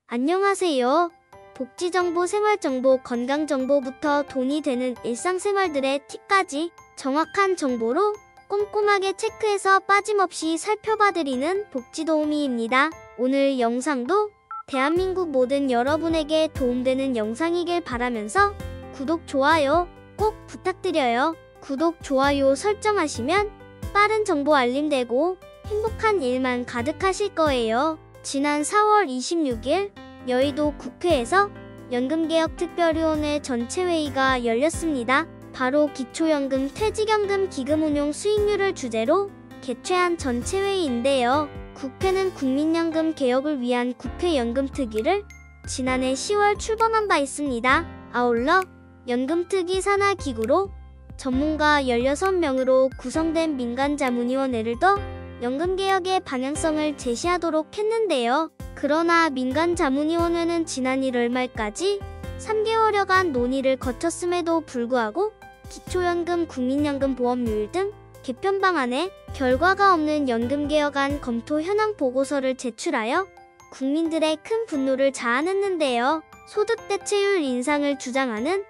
안녕하세요. 복지정보, 생활정보, 건강정보부터 돈이 되는 일상생활들의 팁까지 정확한 정보로 꼼꼼하게 체크해서 빠짐없이 살펴봐드리는 복지도우미입니다. 오늘 영상도 대한민국 모든 여러분에게 도움되는 영상이길 바라면서 구독, 좋아요 꼭 부탁드려요. 구독, 좋아요 설정하시면 빠른 정보 알림되고 행복한 일만 가득하실 거예요. 지난 4월 26일 여의도 국회에서 연금개혁특별위원회 전체회의가 열렸습니다. 바로 기초연금, 퇴직연금 기금 운용 수익률을 주제로 개최한 전체회의인데요. 국회는 국민연금 개혁을 위한 국회 연금특위를 지난해 10월 출범한 바 있습니다. 아울러 연금특위 산하기구로 전문가 16명으로 구성된 민간자문위원회를 더 연금개혁의 방향성을 제시하도록 했는데요. 그러나 민간자문위원회는 지난 1월 말까지 3개월여간 논의를 거쳤음에도 불구하고 기초연금, 국민연금 보험료율 등 개편 방안에 결과가 없는 연금개혁안 검토 현황 보고서를 제출하여 국민들의 큰 분노를 자아냈는데요. 소득대체율 인상을 주장하는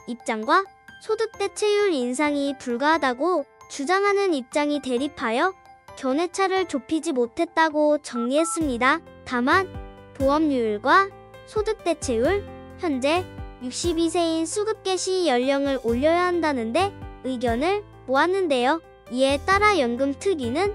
입장과 소득대체율 인상이 불가하다고 주장하는 입장이 대립하여 견해차를 좁히지 못했다고 정리했습니다. 다만 보험료율과 소득대체율, 현재 62세인 수급 개시 연령을 올려야 한다는데 의견을 모았는데요. 이에 따라 연금특위는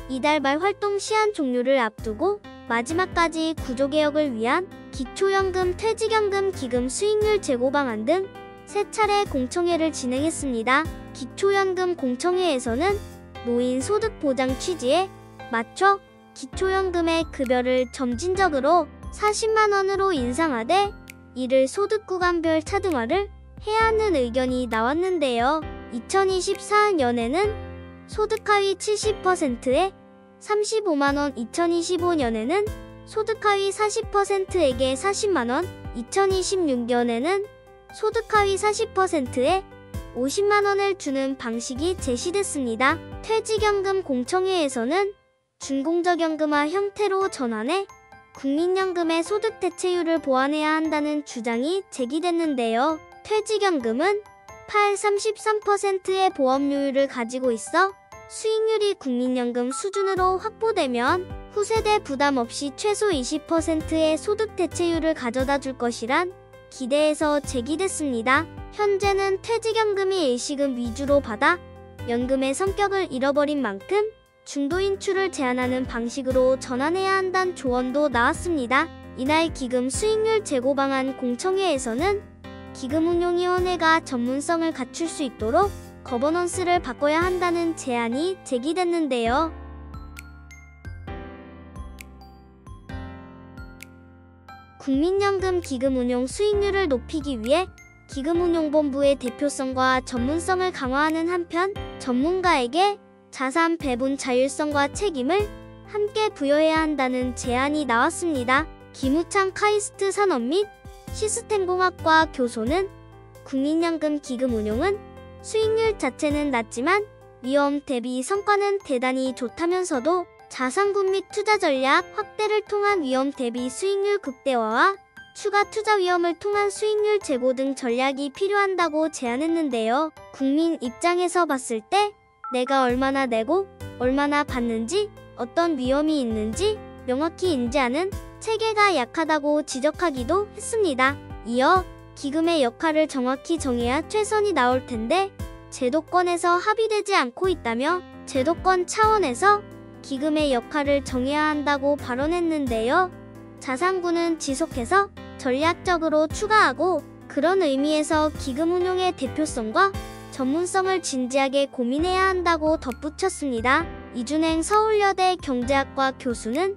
이달 말 활동 시한 종료를 앞두고 마지막까지 구조개혁을 위한 기초연금, 퇴직연금 기금 수익률 제고 방안 등 3차례 공청회를 진행했습니다. 기초연금 공청회에서는 노인 소득 보장 취지에 맞춰 기초연금의 급여를 점진적으로 40만원으로 인상하되 이를 소득구간별 차등화를 해야 하는 의견이 나왔는데요. 2024년에는 소득 하위 70%에 35만원, 2025년에는 소득 하위 40%에게 40만원, 2026년에는 소득 하위 40%에 50만원을 주는 방식이 제시됐습니다. 퇴직연금 공청회에서는 준공적연금화 형태로 전환해 국민연금의 소득대체율을 보완해야 한다는 주장이 제기됐는데요. 퇴직연금은 33%의 보험료율을 가지고 있어 수익률이 국민연금 수준으로 확보되면 후세대 부담 없이 최소 20%의 소득대체율을 가져다 줄 것이란 기대에서 제기됐습니다. 현재는 퇴직연금이 일시금 위주로 받아 연금의 성격을 잃어버린 만큼 중도인출을 제한하는 방식으로 전환해야 한다는 조언도 나왔습니다. 이날 기금 수익률 제고 방안 공청회에서는 기금운용위원회가 전문성을 갖출 수 있도록 거버넌스를 바꿔야 한다는 제안이 제기됐는데요. 국민연금 기금운용 수익률을 높이기 위해 기금운용본부의 대표성과 전문성을 강화하는 한편 전문가에게 자산 배분 자율성과 책임을 함께 부여해야 한다는 제안이 나왔습니다. 김우창 카이스트 산업 및 시스템공학과 교수는 국민연금 기금운용은 수익률 자체는 낮지만 위험 대비 성과는 대단히 좋다면서도 자산군 및 투자 전략 확대를 통한 위험 대비 수익률 극대화와 추가 투자 위험을 통한 수익률 제고 등 전략이 필요한다고 제안했는데요. 국민 입장에서 봤을 때 내가 얼마나 내고 얼마나 받는지 어떤 위험이 있는지 명확히 인지하는 체계가 약하다고 지적하기도 했습니다. 이어 기금의 역할을 정확히 정해야 최선이 나올 텐데 제도권에서 합의되지 않고 있다며 제도권 차원에서 기금의 역할을 정해야 한다고 발언했는데요. 자산군은 지속해서 전략적으로 추가하고 그런 의미에서 기금운용의 대표성과 전문성을 진지하게 고민해야 한다고 덧붙였습니다. 이준행 서울여대 경제학과 교수는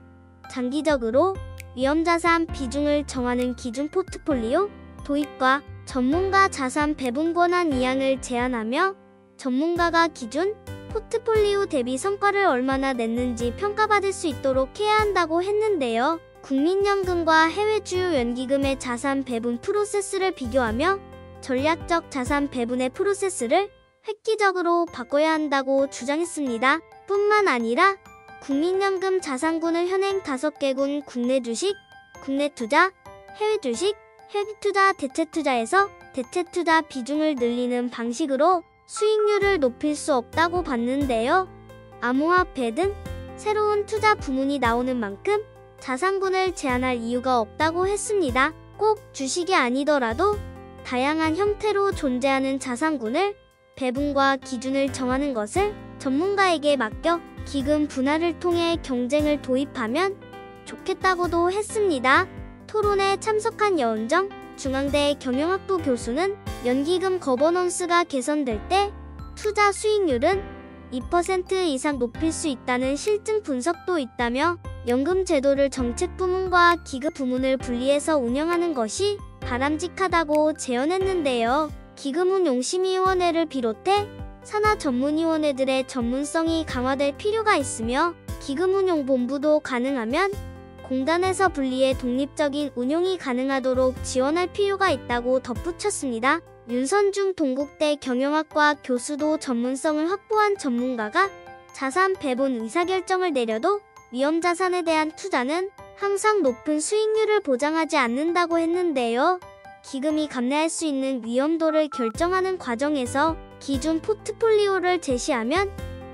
장기적으로 위험자산 비중을 정하는 기준 포트폴리오 도입과 전문가 자산 배분 권한 이양을 제안하며 전문가가 기준 포트폴리오 대비 성과를 얼마나 냈는지 평가받을 수 있도록 해야 한다고 했는데요. 국민연금과 해외 주요 연기금의 자산 배분 프로세스를 비교하며 전략적 자산 배분의 프로세스를 획기적으로 바꿔야 한다고 주장했습니다. 뿐만 아니라 국민연금 자산군을 현행 5개군 국내 주식, 국내 투자, 해외 주식, 해외 투자, 대체 투자에서 대체 투자 비중을 늘리는 방식으로 수익률을 높일 수 없다고 봤는데요. 암호화폐 등 새로운 투자 부문이 나오는 만큼 자산군을 제한할 이유가 없다고 했습니다. 꼭 주식이 아니더라도 다양한 형태로 존재하는 자산군을 배분과 기준을 정하는 것을 전문가에게 맡겨 기금 분할을 통해 경쟁을 도입하면 좋겠다고도 했습니다. 토론에 참석한 여은정 중앙대 경영학부 교수는 연기금 거버넌스가 개선될 때 투자 수익률은 2% 이상 높일 수 있다는 실증 분석도 있다며 연금 제도를 정책 부문과 기금 부문을 분리해서 운영하는 것이 바람직하다고 제언했는데요. 기금운용심의위원회를 비롯해 산하 전문위원회들의 전문성이 강화될 필요가 있으며 기금운용본부도 가능하면 공단에서 분리해 독립적인 운용이 가능하도록 지원할 필요가 있다고 덧붙였습니다. 윤선중 동국대 경영학과 교수도 전문성을 확보한 전문가가 자산 배분 의사결정을 내려도 위험자산에 대한 투자는 항상 높은 수익률을 보장하지 않는다고 했는데요. 기금이 감내할 수 있는 위험도를 결정하는 과정에서 기준 포트폴리오를 제시하면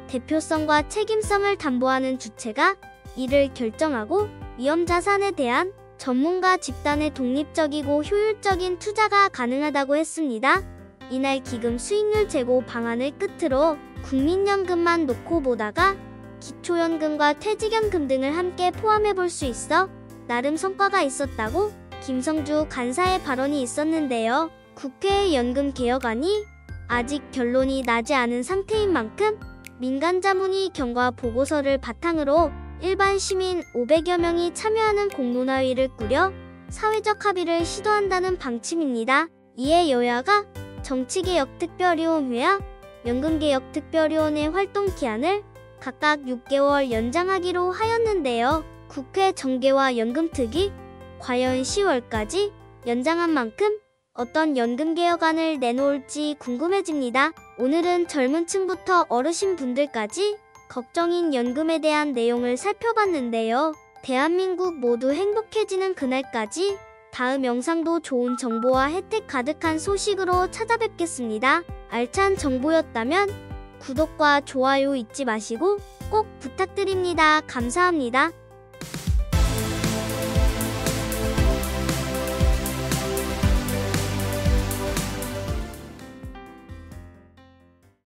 대표성과 책임성을 담보하는 주체가 이를 결정하고 위험자산에 대한 전문가 집단의 독립적이고 효율적인 투자가 가능하다고 했습니다. 이날 기금 수익률 제고 방안을 끝으로 국민연금만 놓고 보다가 기초연금과 퇴직연금 등을 함께 포함해 볼 수 있어 나름 성과가 있었다고 김성주 간사의 발언이 있었는데요. 국회의 연금개혁안이 아직 결론이 나지 않은 상태인 만큼 민간자문위 경과 보고서를 바탕으로 일반 시민 500여 명이 참여하는 공론화위를 꾸려 사회적 합의를 시도한다는 방침입니다. 이에 여야가 정치개혁특별위원회와 연금개혁특별위원회 활동 기한을 각각 6개월 연장하기로 하였는데요. 국회 정개와 연금특위 과연 10월까지 연장한 만큼 어떤 연금개혁안을 내놓을지 궁금해집니다. 오늘은 젊은 층부터 어르신분들까지 걱정인 연금에 대한 내용을 살펴봤는데요. 대한민국 모두 행복해지는 그날까지 다음 영상도 좋은 정보와 혜택 가득한 소식으로 찾아뵙겠습니다. 알찬 정보였다면 구독과 좋아요 잊지 마시고 꼭 부탁드립니다. 감사합니다.